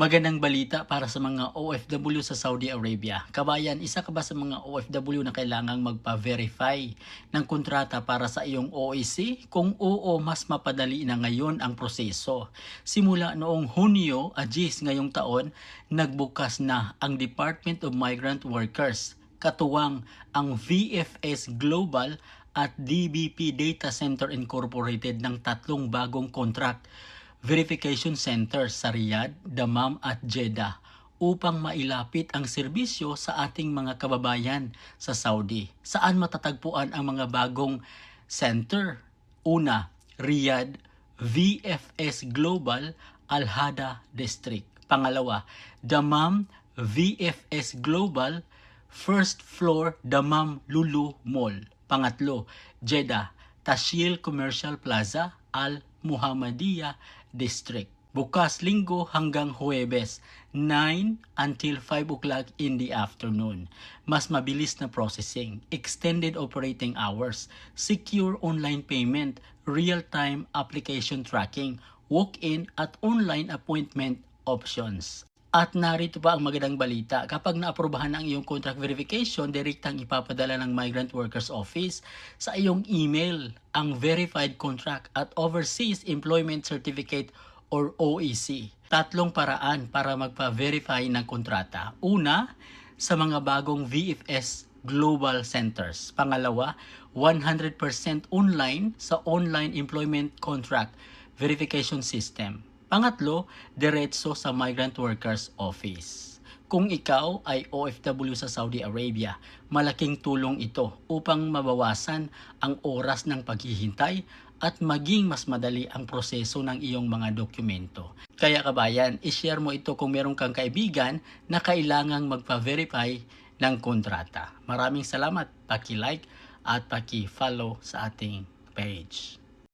Magandang balita para sa mga OFW sa Saudi Arabia. Kabayan, isa ka ba sa mga OFW na kailangang magpa-verify ng kontrata para sa iyong OEC? Kung oo, mas mapadali na ngayon ang proseso. Simula noong Hunyo, ngayong taon, nagbukas na ang Department of Migrant Workers, katuwang ang VFS Global at DBP Data Center Incorporated ng tatlong bagong contract verification centers sa Riyadh, Dammam at Jeddah upang mailapit ang serbisyo sa ating mga kababayan sa Saudi. Saan matatagpuan ang mga bagong center? Una, Riyadh VFS Global Al-Hada District. Pangalawa, Dammam VFS Global First Floor Dammam Lulu Mall. Pangatlo, Jeddah Tashil Commercial Plaza Al Muhammadiyah District. Bukas Linggo hanggang Huwebes, 9 until 5 o'clock in the afternoon. Mas mabilis na processing, extended operating hours, secure online payment, real-time application tracking, walk-in at online appointment options. At narito pa ang magandang balita, kapag naaprubahan ang iyong contract verification, direktang ipapadala ng Migrant Workers Office sa iyong email ang verified contract at Overseas Employment Certificate or OEC. Tatlong paraan para magpa-verify ng kontrata. Una, sa mga bagong VFS Global Centers. Pangalawa, 100% online sa Online Employment Contract Verification System. Pangatlo, diretso sa Migrant Workers Office. Kung ikaw ay OFW sa Saudi Arabia, malaking tulong ito upang mabawasan ang oras ng paghihintay at maging mas madali ang proseso ng iyong mga dokumento. Kaya kabayan, ishare mo ito kung meron kang kaibigan na kailangang magpa-verify ng kontrata. Maraming salamat, paki-like at paki-follow sa ating page.